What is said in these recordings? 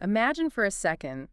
Imagine for a second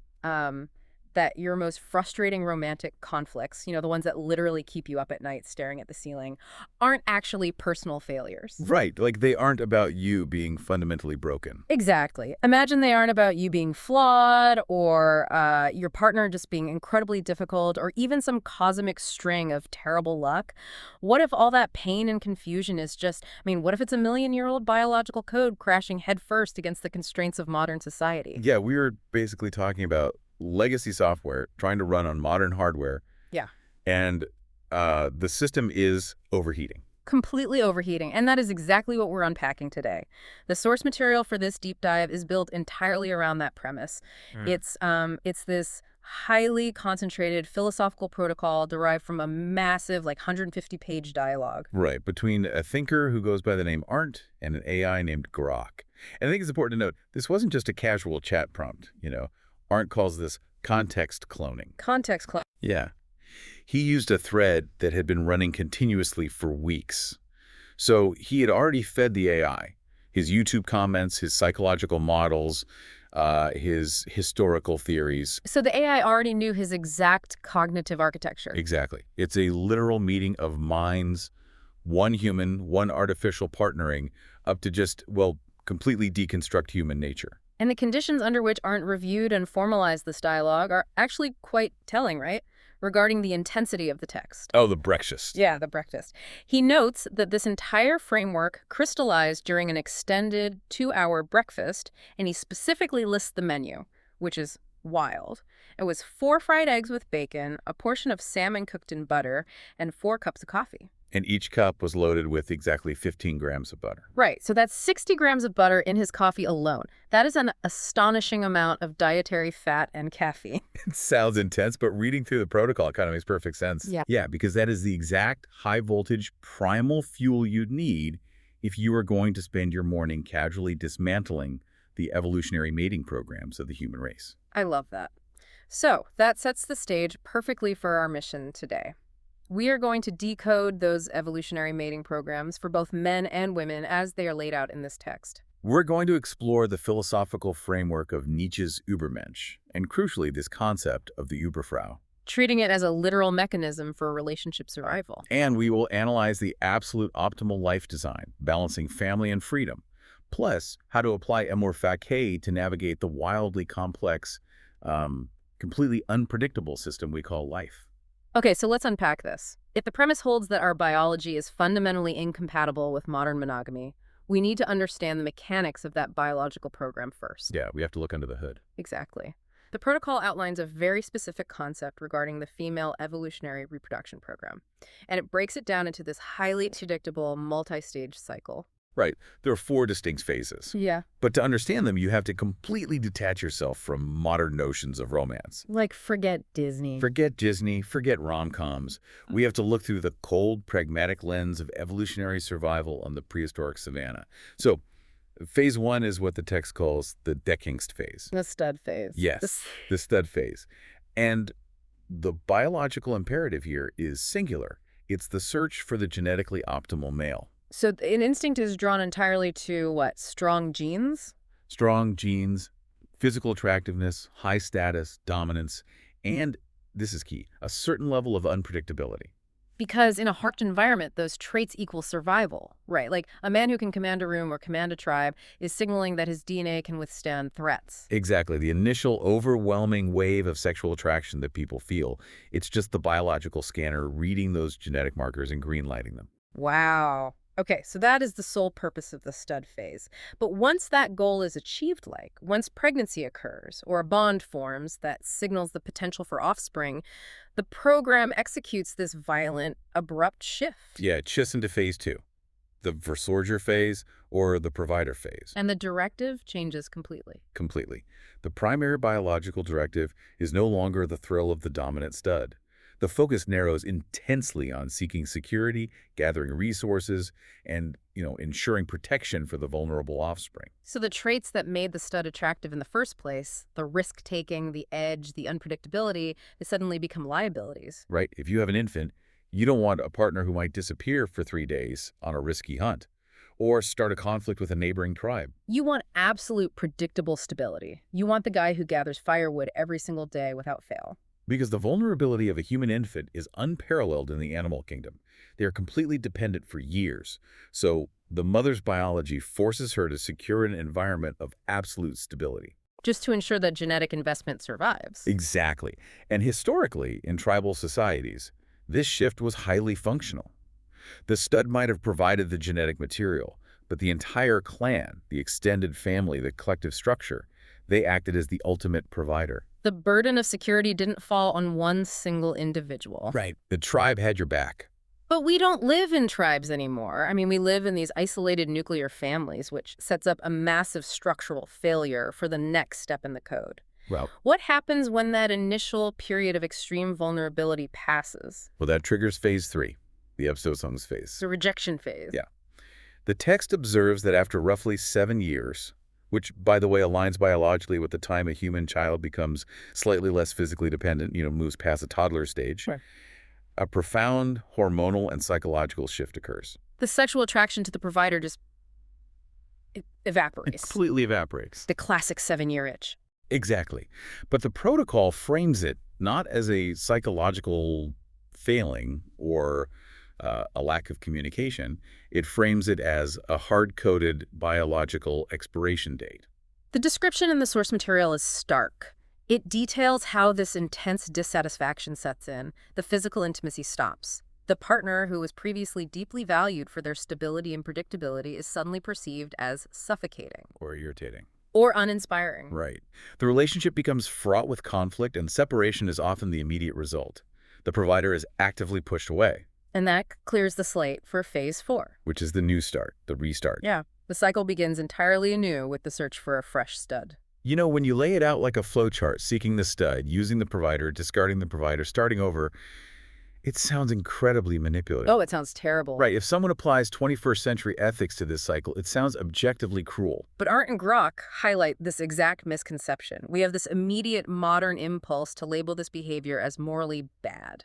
that your most frustrating romantic conflicts, the ones that literally keep you up at night staring at the ceiling, aren't actually personal failures. Right, like they aren't about you being fundamentally broken. Exactly. Imagine they aren't about you being flawed or your partner just being incredibly difficult or even some cosmic string of terrible luck. What if all that pain and confusion is just, what if it's a million-year-old biological code crashing headfirst against the constraints of modern society? Yeah, we were basically talking about legacy software trying to run on modern hardware, Yeah. and the system is overheating. Completely overheating, and that is exactly what we're unpacking today. The source material for this deep dive is built entirely around that premise. It's this highly concentrated philosophical protocol derived from a massive, 150-page dialogue. Right, between a thinker who goes by the name Arndt and an AI named Grok. And I think it's important to note, this wasn't just a casual chat prompt. Arndt calls this context cloning. Context club. Yeah. He used a thread that had been running continuously for weeks. So he had already fed the AI his YouTube comments, his psychological models, his historical theories. So the AI already knew his exact cognitive architecture. Exactly. It's a literal meeting of minds, one human, one artificial partnering, up to just, completely deconstruct human nature. And the conditions under which Arndt reviewed and formalized this dialogue are actually quite telling, right? Regarding the intensity of the text. Oh, the breakfast. Yeah, the breakfast. He notes that this entire framework crystallized during an extended 2-hour breakfast, and he specifically lists the menu, which is wild. It was 4 fried eggs with bacon, a portion of salmon cooked in butter, and 4 cups of coffee. And each cup was loaded with exactly 15 grams of butter. Right, so that's 60 grams of butter in his coffee alone. That is an astonishing amount of dietary fat and caffeine. It sounds intense, but reading through the protocol, it kind of makes perfect sense. Yeah. Yeah, because that is the exact high-voltage primal fuel you'd need if you were going to spend your morning casually dismantling the evolutionary mating programs of the human race. I love that. So that sets the stage perfectly for our mission today. We are going to decode those evolutionary mating programs for both men and women as they are laid out in this text. We're going to explore the philosophical framework of Nietzsche's Übermensch, and crucially, this concept of the Überfrau. Treating it as a literal mechanism for relationship survival. And we will analyze the absolute optimal life design, balancing family and freedom, plus how to apply Amor Fati to navigate the wildly complex, completely unpredictable system we call life. Okay, so let's unpack this. If the premise holds that our biology is fundamentally incompatible with modern monogamy, we need to understand the mechanics of that biological program first. Yeah, we have to look under the hood. Exactly. The protocol outlines a very specific concept regarding the female evolutionary reproduction program, and it breaks it down into this highly predictable multi-stage cycle. Right. There are 4 distinct phases. Yeah. But to understand them, you have to completely detach yourself from modern notions of romance. Like, forget Disney. Forget Disney, forget rom-coms. We have to look through the cold, pragmatic lens of evolutionary survival on the prehistoric savanna. So, phase 1 is what the text calls the Deckhengst phase. The stud phase. Yes, the stud phase. And the biological imperative here is singular. It's the search for the genetically optimal male. So an instinct is drawn entirely to what? Strong genes? Strong genes, physical attractiveness, high status, dominance, and, this is key, a certain level of unpredictability. Because in a harsh environment, those traits equal survival, right? Like a man who can command a room or command a tribe is signaling that his DNA can withstand threats. Exactly. The initial overwhelming wave of sexual attraction that people feel, it's just the biological scanner reading those genetic markers and greenlighting them. Wow. Okay, so that is the sole purpose of the stud phase. But once that goal is achieved, once pregnancy occurs or a bond forms that signals the potential for offspring, the program executes this violent, abrupt shift. Yeah, it shifts into phase 2, the versorger phase or the provider phase. And the directive changes completely. Completely. The primary biological directive is no longer the thrill of the dominant stud. The focus narrows intensely on seeking security, gathering resources, and, ensuring protection for the vulnerable offspring. So the traits that made the stud attractive in the first place, the risk-taking, the edge, the unpredictability, they suddenly become liabilities. Right. If you have an infant, you don't want a partner who might disappear for 3 days on a risky hunt, or start a conflict with a neighboring tribe. You want absolute predictable stability. You want the guy who gathers firewood every single day without fail. Because the vulnerability of a human infant is unparalleled in the animal kingdom. They are completely dependent for years. So the mother's biology forces her to secure an environment of absolute stability. Just to ensure that genetic investment survives. Exactly. And historically, in tribal societies, this shift was highly functional. The stud might have provided the genetic material, but the entire clan, the extended family, the collective structure, they acted as the ultimate provider. The burden of security didn't fall on one single individual. Right. The tribe had your back. But we don't live in tribes anymore. I mean, we live in these isolated nuclear families, which sets up a massive structural failure for the next step in the code. Well, What happens when that initial period of extreme vulnerability passes? that triggers phase 3, the Epsosongs phase. The rejection phase. Yeah. The text observes that after roughly 7 years, which, by the way, aligns biologically with the time a human child becomes slightly less physically dependent, moves past the toddler stage, Right. a profound hormonal and psychological shift occurs. The sexual attraction to the provider just It evaporates. completely evaporates. The classic 7-year itch. Exactly. But the protocol frames it not as a psychological failing or a lack of communication. It frames it as a hard-coded biological expiration date. The description in the source material is stark. It details how this intense dissatisfaction sets in. The physical intimacy stops. The partner, who was previously deeply valued for their stability and predictability, is suddenly perceived as suffocating Or irritating. or uninspiring. Right. The relationship becomes fraught with conflict, and separation is often the immediate result. The provider is actively pushed away, And that clears the slate for phase 4. which is the new start, the restart. Yeah. The cycle begins entirely anew with the search for a fresh stud. When you lay it out like a flowchart, seeking the stud, using the provider, discarding the provider, starting over, it sounds incredibly manipulative. Oh, it sounds terrible. Right. If someone applies 21st century ethics to this cycle, it sounds objectively cruel. But Arndt and Grok highlight this exact misconception. We have this immediate modern impulse to label this behavior as morally bad.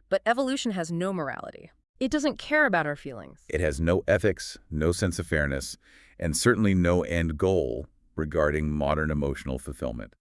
But evolution has no morality. It doesn't care about our feelings. It has no ethics, no sense of fairness, and certainly no end goal regarding modern emotional fulfillment.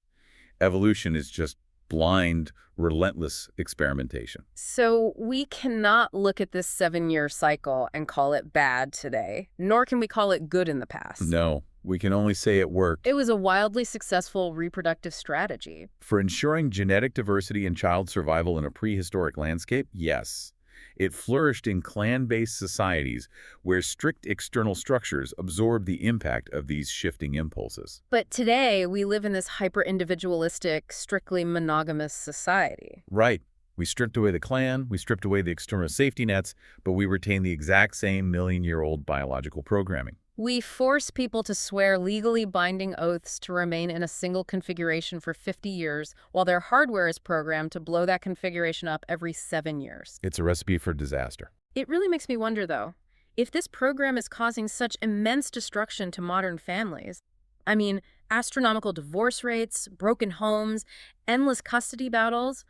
Evolution is just blind, relentless experimentation. So we cannot look at this 7-year cycle and call it bad today, nor can we call it good in the past. No, we can only say it worked. It was a wildly successful reproductive strategy. For ensuring genetic diversity and child survival in a prehistoric landscape, yes. It flourished in clan-based societies where strict external structures absorbed the impact of these shifting impulses. But today, we live in this hyper-individualistic, strictly monogamous society. Right. We stripped away the clan, we stripped away the external safety nets, but we retain the exact same million-year-old biological programming. We force people to swear legally binding oaths to remain in a single configuration for 50 years, while their hardware is programmed to blow that configuration up every 7 years. It's a recipe for disaster. It really makes me wonder, though, if this program is causing such immense destruction to modern families. I mean, astronomical divorce rates, broken homes, endless custody battles.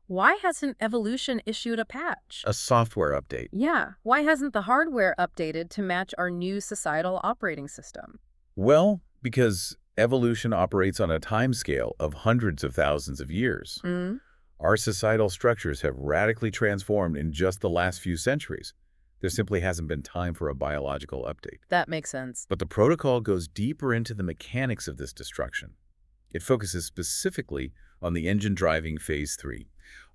Why hasn't evolution issued a patch? A software update. Yeah, why hasn't the hardware updated to match our new societal operating system? Well, because evolution operates on a timescale of hundreds of thousands of years. Our societal structures have radically transformed in just the last few centuries. There simply hasn't been time for a biological update. That makes sense. But the protocol goes deeper into the mechanics of this destruction. It focuses specifically on the engine driving phase 3.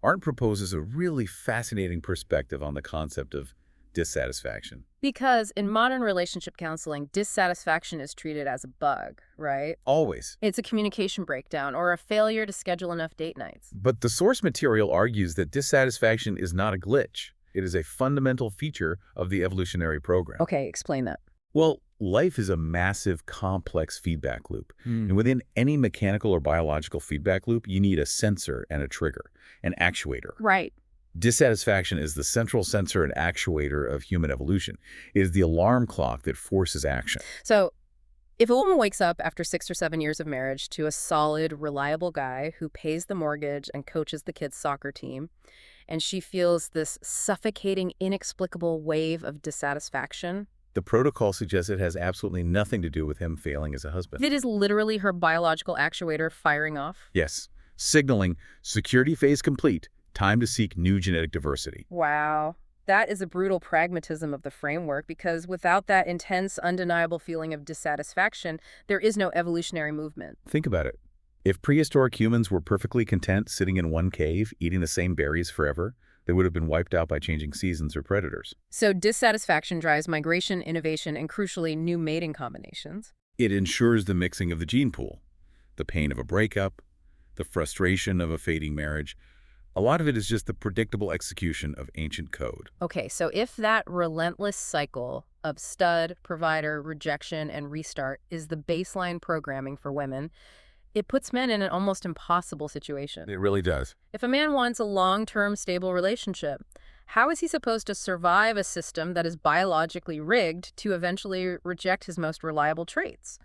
Arndt proposes a really fascinating perspective on the concept of dissatisfaction. Because in modern relationship counseling, dissatisfaction is treated as a bug, right? Always. It's a communication breakdown or a failure to schedule enough date nights. But the source material argues that dissatisfaction is not a glitch. It is a fundamental feature of the evolutionary program. Okay, explain that. Well, life is a massive, complex feedback loop. And within any mechanical or biological feedback loop, you need a sensor and a trigger, an actuator. Right. Dissatisfaction is the central sensor and actuator of human evolution. It is the alarm clock that forces action. So if a woman wakes up after 6 or 7 years of marriage to a solid, reliable guy who pays the mortgage and coaches the kids' soccer team, and she feels this suffocating, inexplicable wave of dissatisfaction, The protocol suggests it has absolutely nothing to do with him failing as a husband. It is literally her biological actuator firing off. Yes, signaling security phase complete, time to seek new genetic diversity. Wow. That is a brutal pragmatism of the framework because without that intense, undeniable feeling of dissatisfaction, there is no evolutionary movement. Think about it. If prehistoric humans were perfectly content sitting in one cave, eating the same berries forever, they would have been wiped out by changing seasons or predators. So dissatisfaction drives migration, innovation, and crucially, new mating combinations. It ensures the mixing of the gene pool, the pain of a breakup, the frustration of a fading marriage. A lot of it is just the predictable execution of ancient code. Okay, so if that relentless cycle of stud, provider, rejection, and restart is the baseline programming for women, it puts men in an almost impossible situation. It really does. If a man wants a long-term, stable relationship, how is he supposed to survive a system that is biologically rigged to eventually reject his most reliable traits?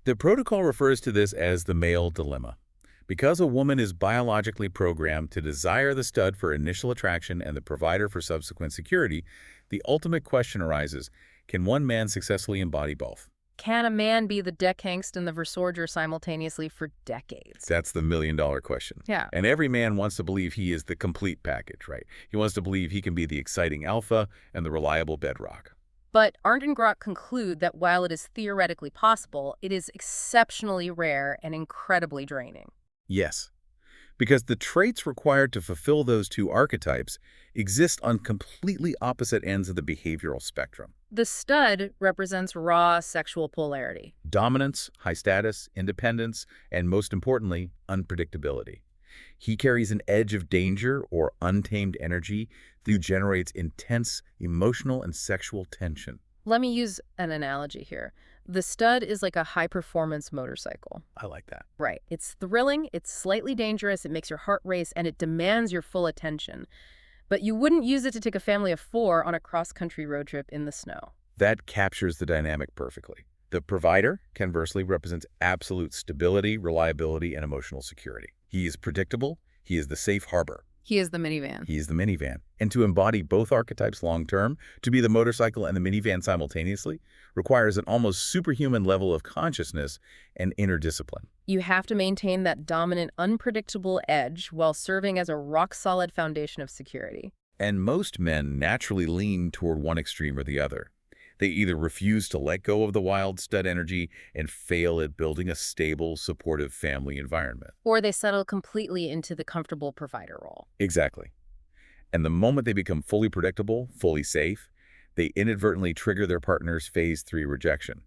The protocol refers to this as the male dilemma. Because a woman is biologically programmed to desire the stud for initial attraction and the provider for subsequent security, the ultimate question arises, can one man successfully embody both? Can a man be the Deckhengst and the Versorger simultaneously for decades? That's the million-dollar question. Yeah. And every man wants to believe he is the complete package, right? He wants to believe he can be the exciting alpha and the reliable bedrock. But Arndt and Grot conclude that while it is theoretically possible, it is exceptionally rare and incredibly draining. Yes, because the traits required to fulfill those two archetypes exist on completely opposite ends of the behavioral spectrum. The stud represents raw sexual polarity. Dominance, high status, independence, and most importantly, unpredictability. He carries an edge of danger or untamed energy that generates intense emotional and sexual tension. Let me use an analogy here. The stud is like a high-performance motorcycle. I like that. Right. It's thrilling, it's slightly dangerous, it makes your heart race, and it demands your full attention. But you wouldn't use it to take a family of 4 on a cross-country road trip in the snow. That captures the dynamic perfectly. The provider, conversely, represents absolute stability, reliability, and emotional security. He is predictable. He is the safe harbor. He is the minivan. He is the minivan. And to embody both archetypes long-term, to be the motorcycle and the minivan simultaneously, requires an almost superhuman level of consciousness and inner discipline. You have to maintain that dominant, unpredictable edge while serving as a rock-solid foundation of security. And most men naturally lean toward one extreme or the other. They either refuse to let go of the wild stud energy and fail at building a stable, supportive family environment. Or they settle completely into the comfortable provider role. Exactly. And the moment they become fully predictable, fully safe, they inadvertently trigger their partner's phase 3 rejection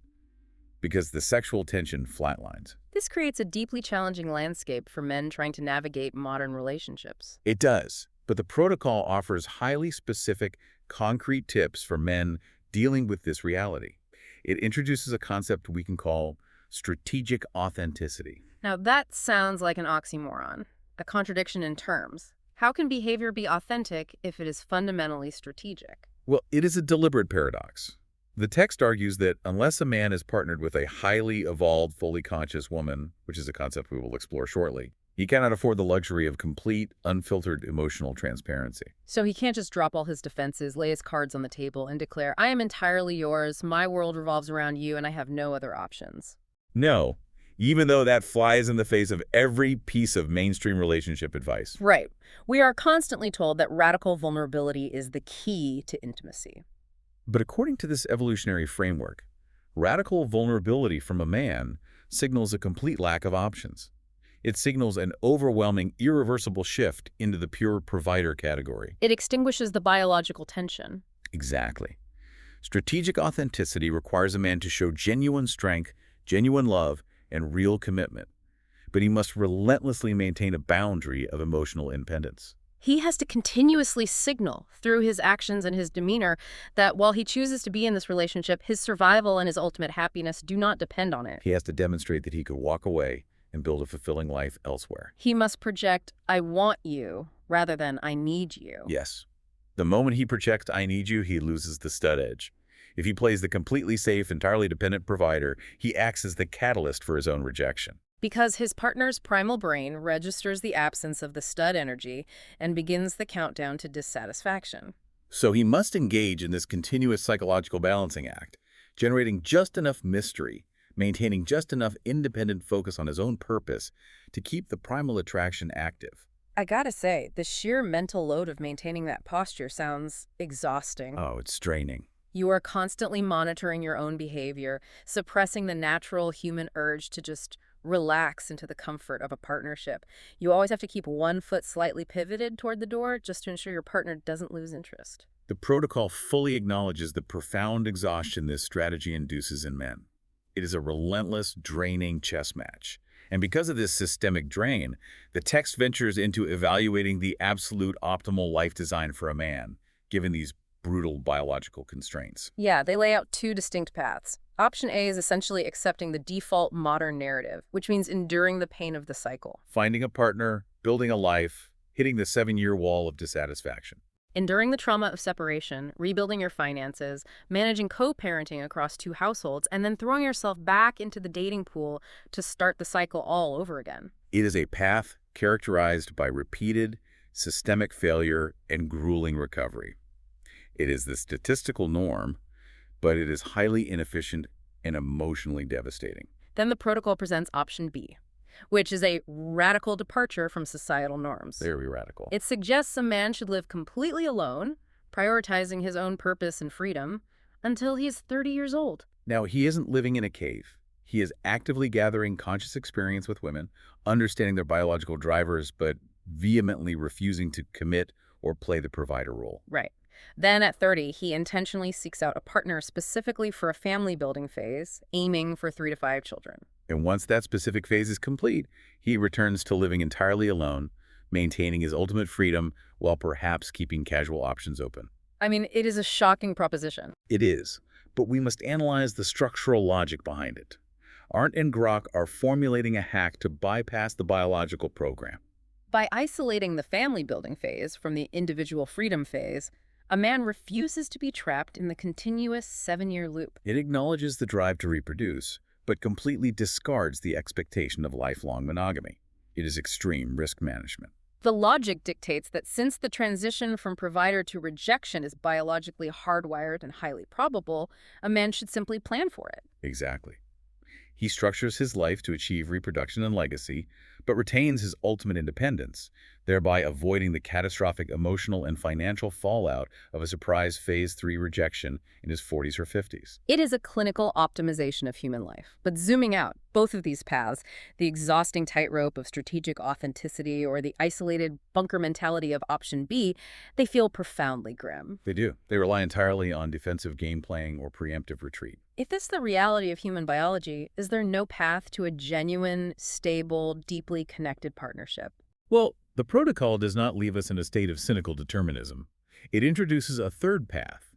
because the sexual tension flatlines. This creates a deeply challenging landscape for men trying to navigate modern relationships. It does, but the protocol offers highly specific, concrete tips for men dealing with this reality. It introduces a concept we can call strategic authenticity. Now that sounds like an oxymoron, a contradiction in terms. How can behavior be authentic if it is fundamentally strategic? Well, it is a deliberate paradox. The text argues that unless a man is partnered with a highly evolved, fully conscious woman, which is a concept we will explore shortly, he cannot afford the luxury of complete, unfiltered emotional transparency. So he can't just drop all his defenses, lay his cards on the table, and declare, I am entirely yours, my world revolves around you, and I have no other options. No, even though that flies in the face of every piece of mainstream relationship advice. Right. We are constantly told that radical vulnerability is the key to intimacy. But according to this evolutionary framework, radical vulnerability from a man signals a complete lack of options. It signals an overwhelming, irreversible shift into the pure provider category. It extinguishes the biological tension. Exactly. Strategic authenticity requires a man to show genuine strength, genuine love, and real commitment. But he must relentlessly maintain a boundary of emotional independence. He has to continuously signal through his actions and his demeanor that while he chooses to be in this relationship, his survival and his ultimate happiness do not depend on it. He has to demonstrate that he could walk away and build a fulfilling life elsewhere. He must project, I want you, rather than I need you. Yes. The moment he projects, I need you, he loses the stud edge. If he plays the completely safe, entirely dependent provider, he acts as the catalyst for his own rejection. Because his partner's primal brain registers the absence of the stud energy and begins the countdown to dissatisfaction. So he must engage in this continuous psychological balancing act, generating just enough mystery, maintaining just enough independent focus on his own purpose to keep the primal attraction active. I gotta say, the sheer mental load of maintaining that posture sounds exhausting. Oh, it's draining. You are constantly monitoring your own behavior, suppressing the natural human urge to just relax into the comfort of a partnership. You always have to keep one foot slightly pivoted toward the door just to ensure your partner doesn't lose interest. The protocol fully acknowledges the profound exhaustion this strategy induces in men. It is a relentless, draining chess match. And because of this systemic drain, the text ventures into evaluating the absolute optimal life design for a man, given these brutal biological constraints. Yeah, they lay out two distinct paths. Option A is essentially accepting the default modern narrative, which means enduring the pain of the cycle. Finding a partner, building a life, hitting the 7-year wall of dissatisfaction. Enduring the trauma of separation, rebuilding your finances, managing co-parenting across two households, and then throwing yourself back into the dating pool to start the cycle all over again. It is a path characterized by repeated, systemic failure and grueling recovery. It is the statistical norm, but it is highly inefficient and emotionally devastating. Then the protocol presents option B, which is a radical departure from societal norms. Very radical. It suggests a man should live completely alone, prioritizing his own purpose and freedom, until he's 30 years old. Now, he isn't living in a cave. He is actively gathering conscious experience with women, understanding their biological drivers, but vehemently refusing to commit or play the provider role. Right. Then at 30, he intentionally seeks out a partner specifically for a family-building phase, aiming for 3 to 5 children. And once that specific phase is complete, he returns to living entirely alone, maintaining his ultimate freedom while perhaps keeping casual options open. I mean, it is a shocking proposition. It is, but we must analyze the structural logic behind it. Arndt and Grok are formulating a hack to bypass the biological program. By isolating the family-building phase from the individual freedom phase, a man refuses to be trapped in the continuous 7-year loop. It acknowledges the drive to reproduce, but completely discards the expectation of lifelong monogamy. It is extreme risk management. The logic dictates that since the transition from provider to rejection is biologically hardwired and highly probable, a man should simply plan for it. Exactly. He structures his life to achieve reproduction and legacy, but retains his ultimate independence, thereby avoiding the catastrophic emotional and financial fallout of a surprise Phase 3 rejection in his 40s or 50s. It is a clinical optimization of human life. But zooming out, both of these paths, the exhausting tightrope of strategic authenticity or the isolated bunker mentality of option B, they feel profoundly grim. They do. They rely entirely on defensive game playing or preemptive retreat. If this is the reality of human biology, is there no path to a genuine, stable, deeply connected partnership? Well, the protocol does not leave us in a state of cynical determinism. It introduces a third path,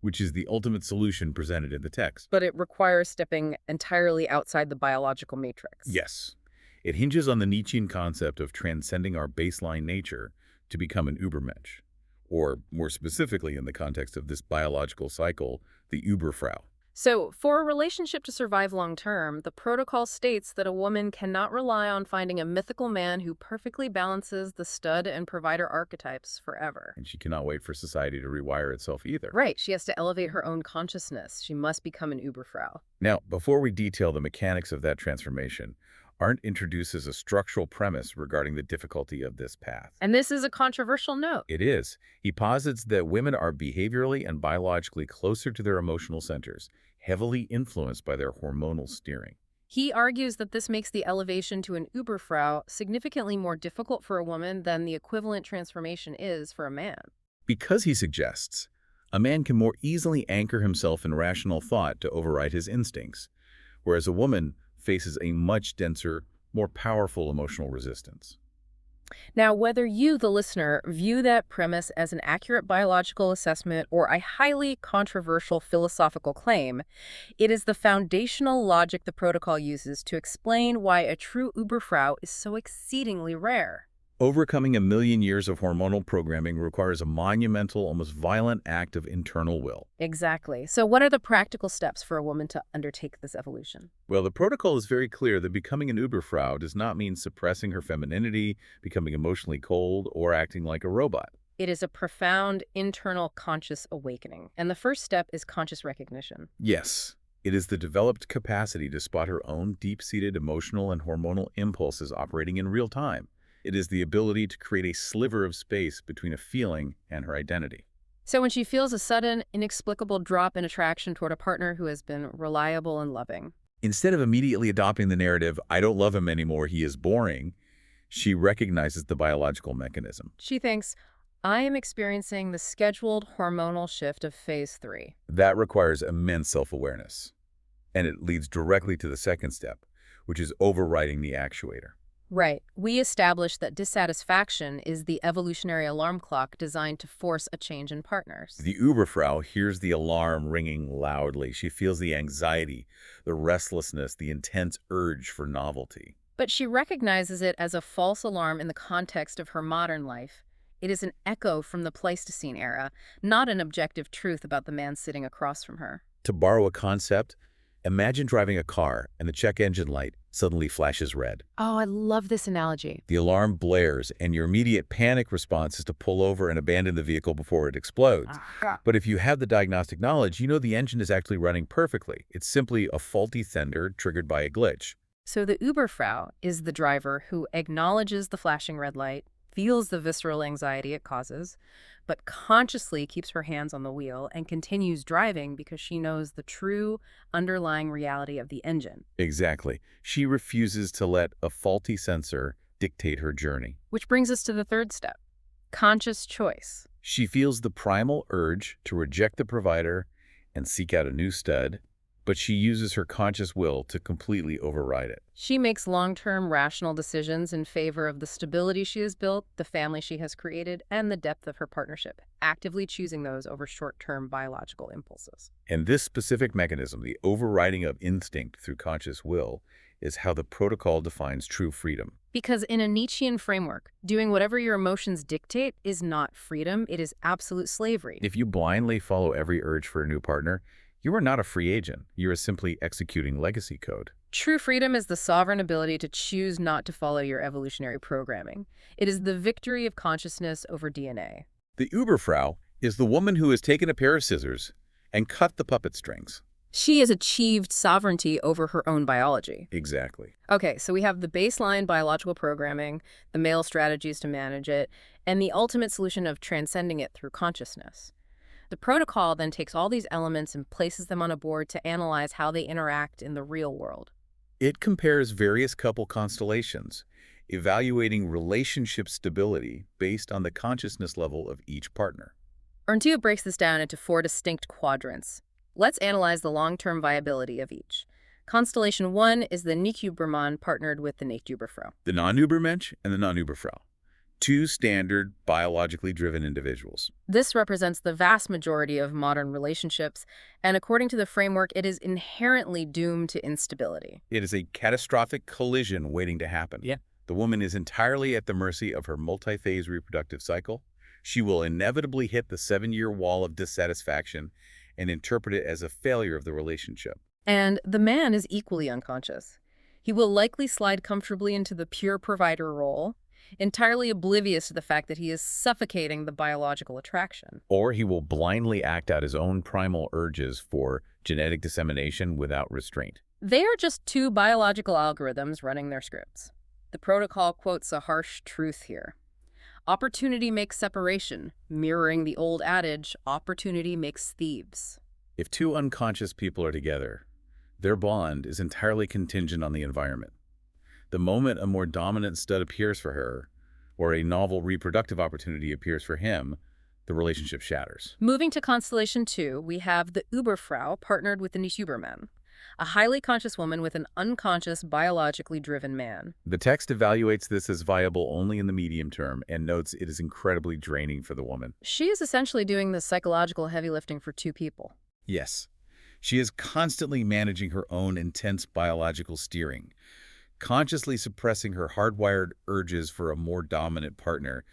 which is the ultimate solution presented in the text. But it requires stepping entirely outside the biological matrix. Yes. It hinges on the Nietzschean concept of transcending our baseline nature to become an Übermensch, or more specifically in the context of this biological cycle, the Überfrau. So, for a relationship to survive long-term, the protocol states that a woman cannot rely on finding a mythical man who perfectly balances the stud and provider archetypes forever. And she cannot wait for society to rewire itself either. Right, she has to elevate her own consciousness. She must become an Überfrau. Now, before we detail the mechanics of that transformation, Arndt introduces a structural premise regarding the difficulty of this path. And this is a controversial note. It is. He posits that women are behaviorally and biologically closer to their emotional centers, heavily influenced by their hormonal steering. He argues that this makes the elevation to an Überfrau significantly more difficult for a woman than the equivalent transformation is for a man. Because, he suggests, a man can more easily anchor himself in rational thought to override his instincts, whereas a woman faces a much denser, more powerful emotional resistance. Now, whether you, the listener, view that premise as an accurate biological assessment or a highly controversial philosophical claim, it is the foundational logic the protocol uses to explain why a true Überfrau is so exceedingly rare. Overcoming a million years of hormonal programming requires a monumental, almost violent act of internal will. Exactly. So what are the practical steps for a woman to undertake this evolution? Well, the protocol is very clear that becoming an Überfrau does not mean suppressing her femininity, becoming emotionally cold, or acting like a robot. It is a profound internal conscious awakening, and the first step is conscious recognition. Yes, it is the developed capacity to spot her own deep-seated emotional and hormonal impulses operating in real time. It is the ability to create a sliver of space between a feeling and her identity. So when she feels a sudden, inexplicable drop in attraction toward a partner who has been reliable and loving, Instead of immediately adopting the narrative, I don't love him anymore, he is boring, she recognizes the biological mechanism. she thinks, I am experiencing the scheduled hormonal shift of phase 3. That requires immense self-awareness. And it leads directly to the second step, which is overriding the actuator. Right. We established that dissatisfaction is the evolutionary alarm clock designed to force a change in partners. The Uberfrau hears the alarm ringing loudly. She feels the anxiety, the restlessness, the intense urge for novelty. But she recognizes it as a false alarm in the context of her modern life. It is an echo from the Pleistocene era, not an objective truth about the man sitting across from her. To borrow a concept, imagine driving a car and the check engine light suddenly flashes red. Oh, I love this analogy. The alarm blares, and your immediate panic response is to pull over and abandon the vehicle before it explodes. But if you have the diagnostic knowledge, you know the engine is actually running perfectly. It's simply a faulty sender triggered by a glitch. So the Uberfrau is the driver who acknowledges the flashing red light, feels the visceral anxiety it causes, but consciously keeps her hands on the wheel and continues driving because she knows the true underlying reality of the engine. Exactly. She refuses to let a faulty sensor dictate her journey. Which brings us to the third step, conscious choice. She feels the primal urge to reject the provider and seek out a new stud, but she uses her conscious will to completely override it. She makes long-term rational decisions in favor of the stability she has built, the family she has created, and the depth of her partnership, actively choosing those over short-term biological impulses. And this specific mechanism, the overriding of instinct through conscious will, is how the protocol defines true freedom. Because in a Nietzschean framework, doing whatever your emotions dictate is not freedom, it is absolute slavery. If you blindly follow every urge for a new partner, you are not a free agent. You are simply executing legacy code. True freedom is the sovereign ability to choose not to follow your evolutionary programming. It is the victory of consciousness over DNA. The Uberfrau is the woman who has taken a pair of scissors and cut the puppet strings. She has achieved sovereignty over her own biology. Exactly. Okay, so we have the baseline biological programming, the male strategies to manage it, and the ultimate solution of transcending it through consciousness. The protocol then takes all these elements and places them on a board to analyze how they interact in the real world. It compares various couple constellations, evaluating relationship stability based on the consciousness level of each partner. Ernst breaks this down into 4 distinct quadrants. Let's analyze the long-term viability of each. Constellation 1 is the Überman partnered with the Überfrau. The non-Übermensch and the non-Überfrau. Two standard, biologically driven individuals. This represents the vast majority of modern relationships, and according to the framework, it is inherently doomed to instability. It is a catastrophic collision waiting to happen. Yeah. The woman is entirely at the mercy of her multi-phase reproductive cycle. She will inevitably hit the 7-year wall of dissatisfaction and interpret it as a failure of the relationship. And the man is equally unconscious. He will likely slide comfortably into the pure provider role, entirely oblivious to the fact that he is suffocating the biological attraction. Or he will blindly act out his own primal urges for genetic dissemination without restraint. They are just 2 biological algorithms running their scripts. The protocol quotes a harsh truth here. Opportunity makes separation, mirroring the old adage, opportunity makes thieves. If 2 unconscious people are together, their bond is entirely contingent on the environment. The moment a more dominant stud appears for her, or a novel reproductive opportunity appears for him, the relationship shatters. Moving to Constellation 2, we have the Uberfrau partnered with the Überman, a highly conscious woman with an unconscious, biologically driven man. The text evaluates this as viable only in the medium term and notes it is incredibly draining for the woman. She is essentially doing the psychological heavy lifting for 2 people. Yes, she is constantly managing her own intense biological steering, consciously suppressing her hardwired urges for a more dominant partner,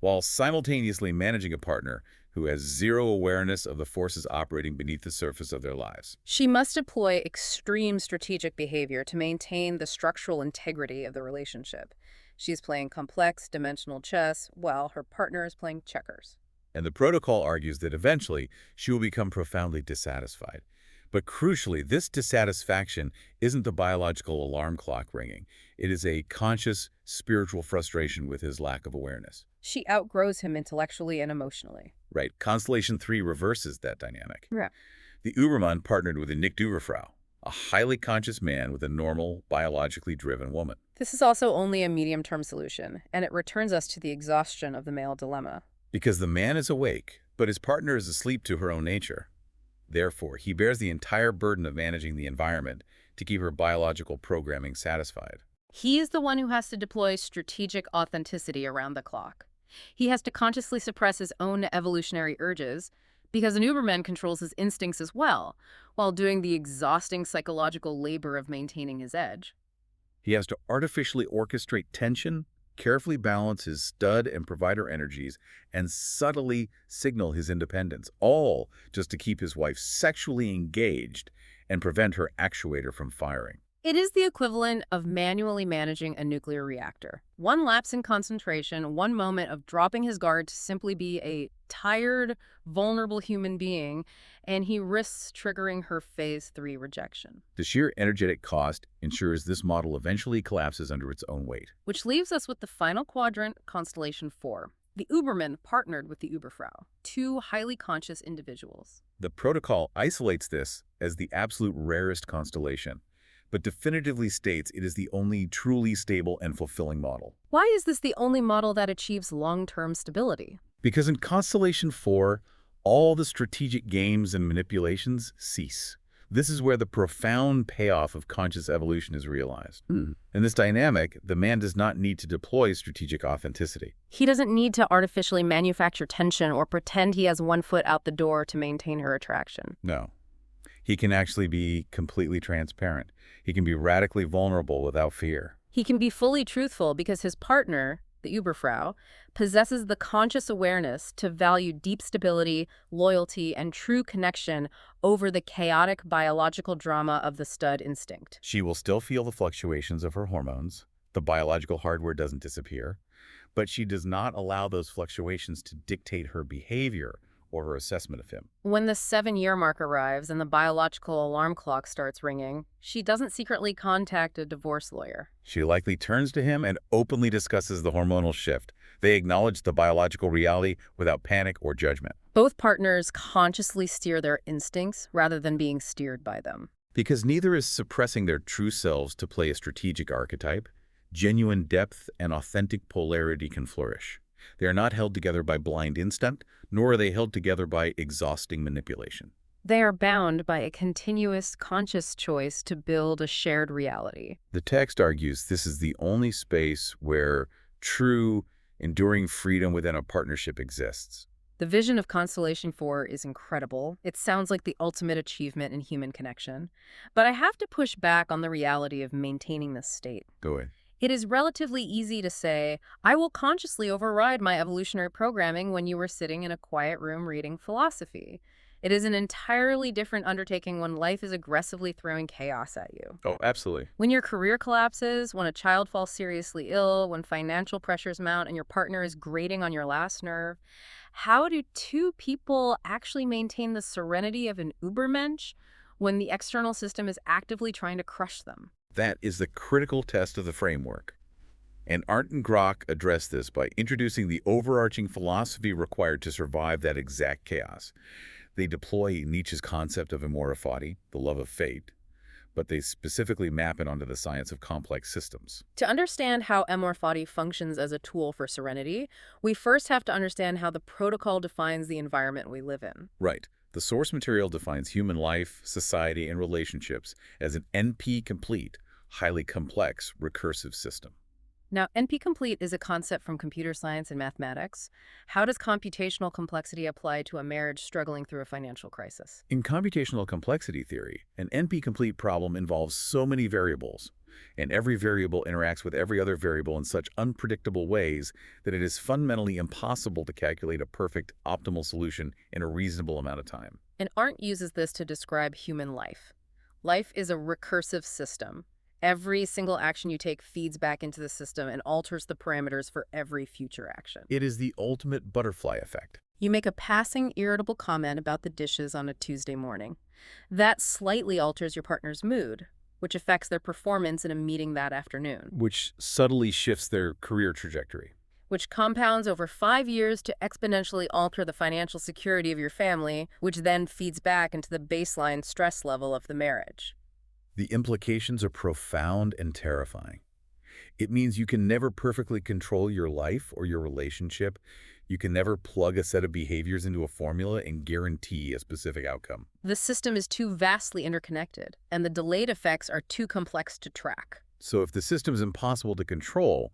while simultaneously managing a partner who has zero awareness of the forces operating beneath the surface of their lives. She must deploy extreme strategic behavior to maintain the structural integrity of the relationship. She's playing complex, dimensional chess while her partner is playing checkers. And the protocol argues that eventually she will become profoundly dissatisfied. But crucially, this dissatisfaction isn't the biological alarm clock ringing. It is a conscious, spiritual frustration with his lack of awareness. She outgrows him intellectually and emotionally. Right. Constellation 3 reverses that dynamic. Yeah. The Übermann partnered with a Nicht-Überfrau, a highly conscious man with a normal, biologically driven woman. This is also only a medium-term solution, and it returns us to the exhaustion of the male dilemma. Because the man is awake, but his partner is asleep to her own nature. Therefore, he bears the entire burden of managing the environment to keep her biological programming satisfied. He is the one who has to deploy strategic authenticity around the clock. He has to consciously suppress his own evolutionary urges, because an Überman controls his instincts as well, while doing the exhausting psychological labor of maintaining his edge. He has to artificially orchestrate tension, carefully balance his stud and provider energies, and subtly signal his independence, all just to keep his wife sexually engaged and prevent her actuator from firing. It is the equivalent of manually managing a nuclear reactor. One lapse in concentration, one moment of dropping his guard to simply be a tired, vulnerable human being, and he risks triggering her phase 3 rejection. The sheer energetic cost ensures this model eventually collapses under its own weight. Which leaves us with the final quadrant, Constellation 4. The Überman partnered with the Überfrau, two highly conscious individuals. The protocol isolates this as the absolute rarest constellation, but definitively states it is the only truly stable and fulfilling model. Why is this the only model that achieves long-term stability? Because in Constellation 4, all the strategic games and manipulations cease. This is where the profound payoff of conscious evolution is realized. In this dynamic, the man does not need to deploy strategic authenticity. He doesn't need to artificially manufacture tension or pretend he has one foot out the door to maintain her attraction. No. He can actually be completely transparent. He can be radically vulnerable without fear. He can be fully truthful because his partner, the Überfrau, possesses the conscious awareness to value deep stability, loyalty, and true connection over the chaotic biological drama of the stud instinct. She will still feel the fluctuations of her hormones. The biological hardware doesn't disappear, but she does not allow those fluctuations to dictate her behavior or her assessment of him. When the 7-year mark arrives and the biological alarm clock starts ringing, she doesn't secretly contact a divorce lawyer. She likely turns to him and openly discusses the hormonal shift. They acknowledge the biological reality without panic or judgment. Both partners consciously steer their instincts rather than being steered by them. Because neither is suppressing their true selves to play a strategic archetype, genuine depth and authentic polarity can flourish. They are not held together by blind instinct, nor are they held together by exhausting manipulation. They are bound by a continuous, conscious choice to build a shared reality. The text argues this is the only space where true, enduring freedom within a partnership exists. The vision of Constellation 4 is incredible. It sounds like the ultimate achievement in human connection. But I have to push back on the reality of maintaining this state. Go ahead. It is relatively easy to say, I will consciously override my evolutionary programming when you were sitting in a quiet room reading philosophy. It is an entirely different undertaking when life is aggressively throwing chaos at you. Oh, absolutely. When your career collapses, when a child falls seriously ill, when financial pressures mount and your partner is grating on your last nerve, how do two people actually maintain the serenity of an Übermensch when the external system is actively trying to crush them? That is the critical test of the framework. And Arndt and Grok address this by introducing the overarching philosophy required to survive that exact chaos. They deploy Nietzsche's concept of Amor Fati, the love of fate, but they specifically map it onto the science of complex systems. To understand how Amor Fati functions as a tool for serenity, we first have to understand how the protocol defines the environment we live in. Right. The source material defines human life, society, and relationships as an NP-complete, highly complex, recursive system. Now, NP-complete is a concept from computer science and mathematics. How does computational complexity apply to a marriage struggling through a financial crisis? In computational complexity theory, an NP-complete problem involves so many variables, and every variable interacts with every other variable in such unpredictable ways that it is fundamentally impossible to calculate a perfect, optimal solution in a reasonable amount of time. And Arndt uses this to describe human life. Life is a recursive system. Every single action you take feeds back into the system and alters the parameters for every future action. It is the ultimate butterfly effect. You make a passing, irritable comment about the dishes on a Tuesday morning. That slightly alters your partner's mood, which affects their performance in a meeting that afternoon, Which subtly shifts their career trajectory. which compounds over 5 years to exponentially alter the financial security of your family, which then feeds back into the baseline stress level of the marriage. The implications are profound and terrifying. It means you can never perfectly control your life or your relationship. You can never plug a set of behaviors into a formula and guarantee a specific outcome. The system is too vastly interconnected, and the delayed effects are too complex to track. So if the system is impossible to control,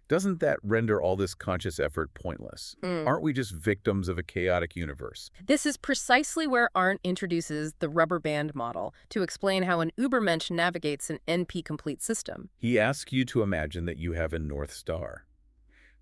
doesn't that render all this conscious effort pointless? Aren't we just victims of a chaotic universe? This is precisely where Arndt introduces the rubber band model to explain how an Übermensch navigates an NP-complete system. He asks you to imagine that you have a North Star.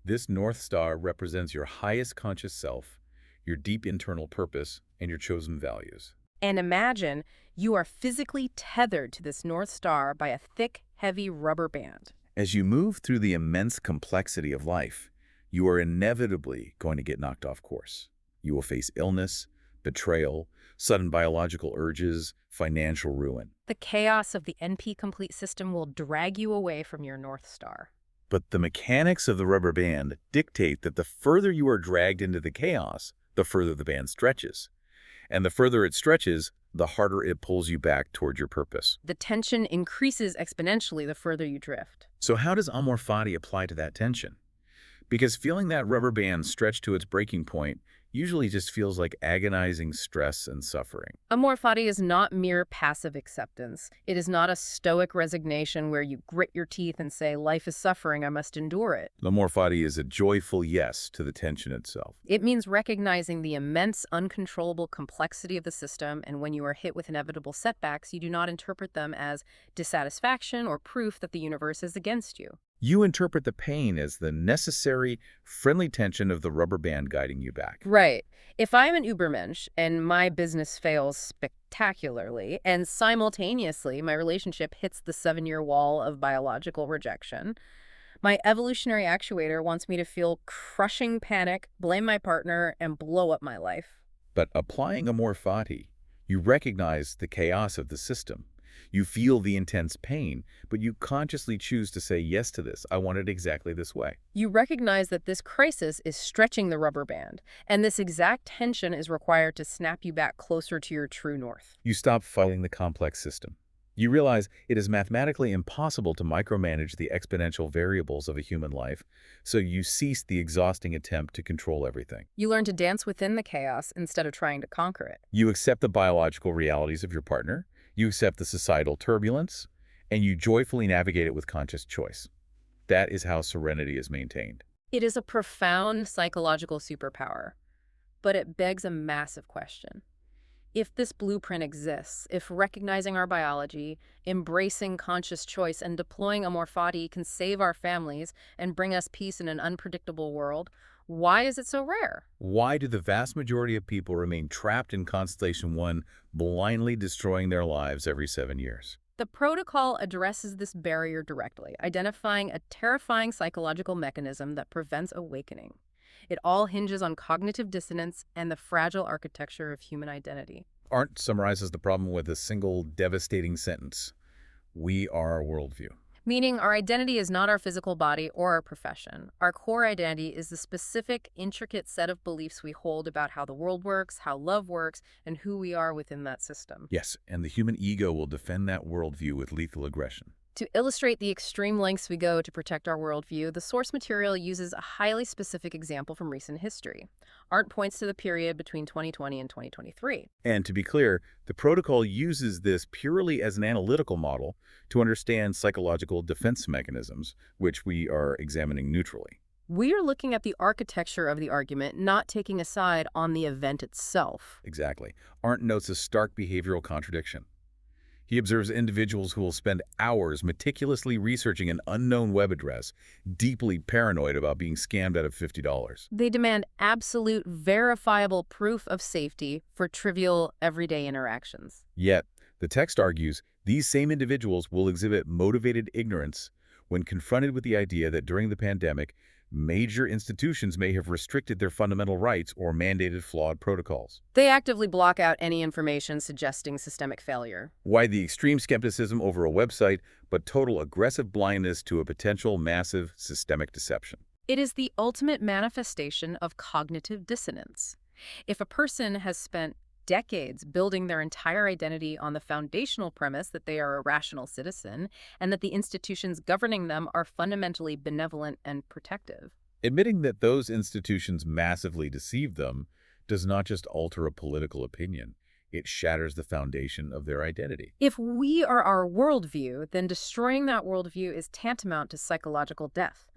This North Star represents your highest conscious self, your deep internal purpose, and your chosen values. And imagine you are physically tethered to this North Star by a thick, heavy rubber band. As you move through the immense complexity of life, you are inevitably going to get knocked off course. You will face illness, betrayal, sudden biological urges, financial ruin. The chaos of the NP-complete system will drag you away from your North Star. But the mechanics of the rubber band dictate that the further you are dragged into the chaos, the further the band stretches. And the further it stretches, the harder it pulls you back toward your purpose. The tension increases exponentially the further you drift. So how does Amor Fati apply to that tension? Because feeling that rubber band stretch to its breaking point usually just feels like agonizing stress and suffering. Amor Fati is not mere passive acceptance. It is not a stoic resignation where you grit your teeth and say, life is suffering, I must endure it. Amor Fati is a joyful yes to the tension itself. It means recognizing the immense, uncontrollable complexity of the system, and when you are hit with inevitable setbacks, you do not interpret them as dissatisfaction or proof that the universe is against you. You interpret the pain as the necessary, friendly tension of the rubber band guiding you back. Right. If I'm an Übermensch and my business fails spectacularly, and simultaneously my relationship hits the 7-year wall of biological rejection, my evolutionary actuator wants me to feel crushing panic, blame my partner, and blow up my life. But applying Amor Fati, you recognize the chaos of the system. You feel the intense pain, but you consciously choose to say yes to this. I want it exactly this way. You recognize that this crisis is stretching the rubber band, and this exact tension is required to snap you back closer to your true north. You stop fighting the complex system. You realize it is mathematically impossible to micromanage the exponential variables of a human life, so you cease the exhausting attempt to control everything. You learn to dance within the chaos instead of trying to conquer it. You accept the biological realities of your partner, you accept the societal turbulence, and you joyfully navigate it with conscious choice. That is how serenity is maintained. It is a profound psychological superpower, but it begs a massive question. If this blueprint exists, if recognizing our biology, embracing conscious choice, and deploying Amor Fati can save our families and bring us peace in an unpredictable world, why is it so rare? Why do the vast majority of people remain trapped in Constellation 1, blindly destroying their lives every 7 years? The protocol addresses this barrier directly, identifying a terrifying psychological mechanism that prevents awakening. It all hinges on cognitive dissonance and the fragile architecture of human identity. Arndt summarizes the problem with a single devastating sentence: we are our worldview. Meaning our identity is not our physical body or our profession. Our core identity is the specific, intricate set of beliefs we hold about how the world works, how love works, and who we are within that system. Yes, and the human ego will defend that worldview with lethal aggression. To illustrate the extreme lengths we go to protect our worldview, the source material uses a highly specific example from recent history. Arndt points to the period between 2020 and 2023. And to be clear, the protocol uses this purely as an analytical model to understand psychological defense mechanisms, which we are examining neutrally. We are looking at the architecture of the argument, not taking a side on the event itself. Exactly. Arndt notes a stark behavioral contradiction. He observes individuals who will spend hours meticulously researching an unknown web address, deeply paranoid about being scammed out of $50. They demand absolute, verifiable proof of safety for trivial, everyday interactions. Yet, the text argues These same individuals will exhibit motivated ignorance when confronted with the idea that during the pandemic, major institutions may have restricted their fundamental rights or mandated flawed protocols. They actively block out any information suggesting systemic failure. Why the extreme skepticism over a website, but total aggressive blindness to a potential massive systemic deception? It is the ultimate manifestation of cognitive dissonance. If a person has spent decades building their entire identity on the foundational premise that they are a rational citizen and that the institutions governing them are fundamentally benevolent and protective. Admitting that those institutions massively deceive them does not just alter a political opinion, it shatters the foundation of their identity. If we are our worldview, then destroying that worldview is tantamount to psychological death.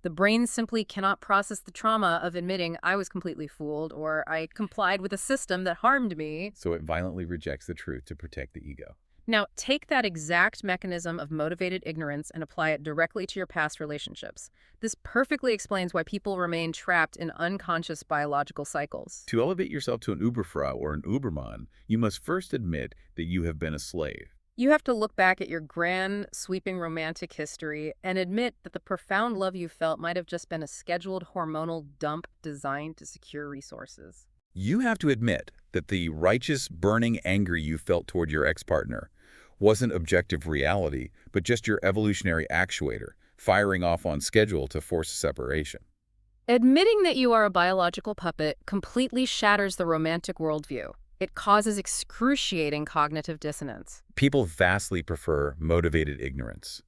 The brain simply cannot process the trauma of admitting I was completely fooled or I complied with a system that harmed me. So it violently rejects the truth to protect the ego. Now, take that exact mechanism of motivated ignorance and apply it directly to your past relationships. This perfectly explains why people remain trapped in unconscious biological cycles. To elevate yourself to an Überfrau or an Übermann, you must first admit that you have been a slave. You have to look back at your grand, sweeping romantic history and admit that the profound love you felt might have just been a scheduled hormonal dump designed to secure resources. You have to admit that the righteous, burning anger you felt toward your ex-partner wasn't objective reality, but just your evolutionary actuator, firing off on schedule to force a separation. Admitting that you are a biological puppet completely shatters the romantic worldview. It causes excruciating cognitive dissonance. People vastly prefer motivated ignorance.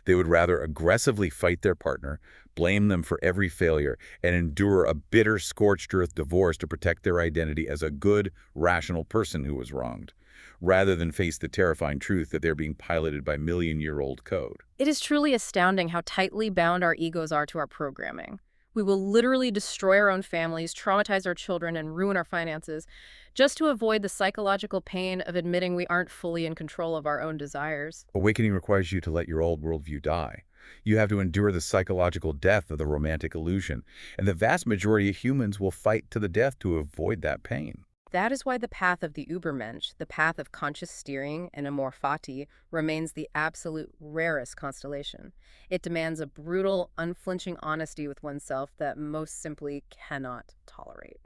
They would rather aggressively fight their partner, blame them for every failure, and endure a bitter, scorched earth divorce to protect their identity as a good, rational person who was wronged, rather than face the terrifying truth that they're being piloted by million-year-old code. It is truly astounding how tightly bound our egos are to our programming. We will literally destroy our own families, traumatize our children, and ruin our finances just to avoid the psychological pain of admitting we aren't fully in control of our own desires. Awakening requires you to let your old worldview die. You have to endure the psychological death of the romantic illusion, and the vast majority of humans will fight to the death to avoid that pain. That is why the path of the Übermensch, the path of conscious steering and Amor Fati, remains the absolute rarest constellation. It demands a brutal, unflinching honesty with oneself that most simply cannot tolerate.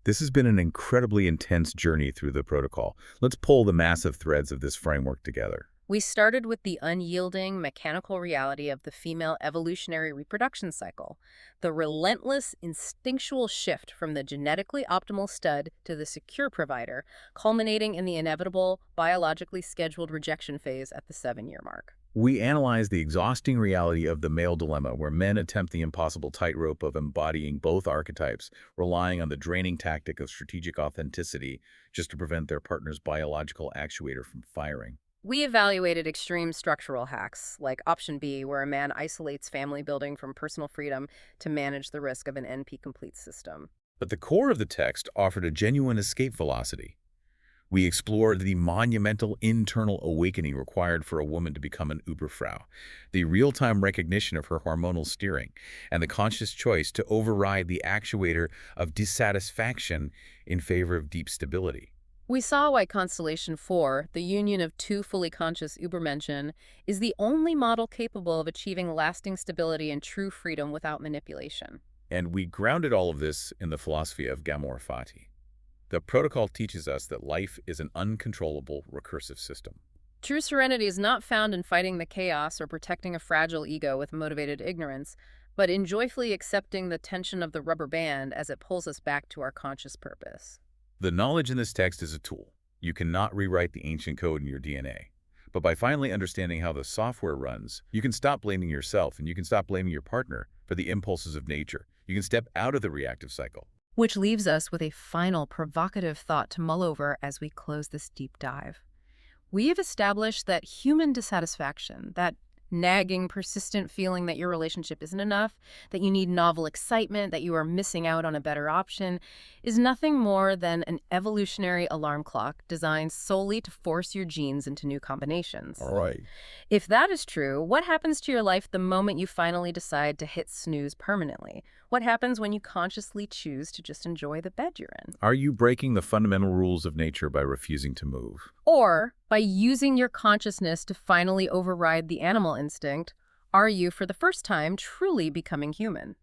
This has been an incredibly intense journey through the protocol. Let's pull the massive threads of this framework together. We started with the unyielding, mechanical reality of the female evolutionary reproduction cycle, the relentless, instinctual shift from the genetically optimal stud to the secure provider, culminating in the inevitable, biologically scheduled rejection phase at the 7-year mark. We analyze the exhausting reality of the male dilemma, where men attempt the impossible tightrope of embodying both archetypes, relying on the draining tactic of strategic authenticity just to prevent their partner's biological actuator from firing. We evaluated extreme structural hacks, like option B, where a man isolates family building from personal freedom to manage the risk of an NP-complete system. But the core of the text offered a genuine escape velocity. We explored the monumental internal awakening required for a woman to become an Überfrau, the real-time recognition of her hormonal steering, and the conscious choice to override the actuator of dissatisfaction in favor of deep stability. We saw why Constellation 4, the union of two fully conscious Übermenschen, is the only model capable of achieving lasting stability and true freedom without manipulation. And we grounded all of this in the philosophy of Amor Fati. The protocol teaches us that life is an uncontrollable, recursive system. True serenity is not found in fighting the chaos or protecting a fragile ego with motivated ignorance, but in joyfully accepting the tension of the rubber band as it pulls us back to our conscious purpose. The knowledge in this text is a tool. You cannot rewrite the ancient code in your DNA. But by finally understanding how the software runs, you can stop blaming yourself and you can stop blaming your partner for the impulses of nature. You can step out of the reactive cycle. Which leaves us with a final provocative thought to mull over as we close this deep dive. We have established that human dissatisfaction, that nagging, persistent feeling that your relationship isn't enough, that you need novel excitement, that you are missing out on a better option, is nothing more than an evolutionary alarm clock designed solely to force your genes into new combinations. All right. If that is true, what happens to your life the moment you finally decide to hit snooze permanently? What happens when you consciously choose to just enjoy the bed you're in? Are you breaking the fundamental rules of nature by refusing to move? Or By using your consciousness to finally override the animal instinct, are you, for the first time, truly becoming human?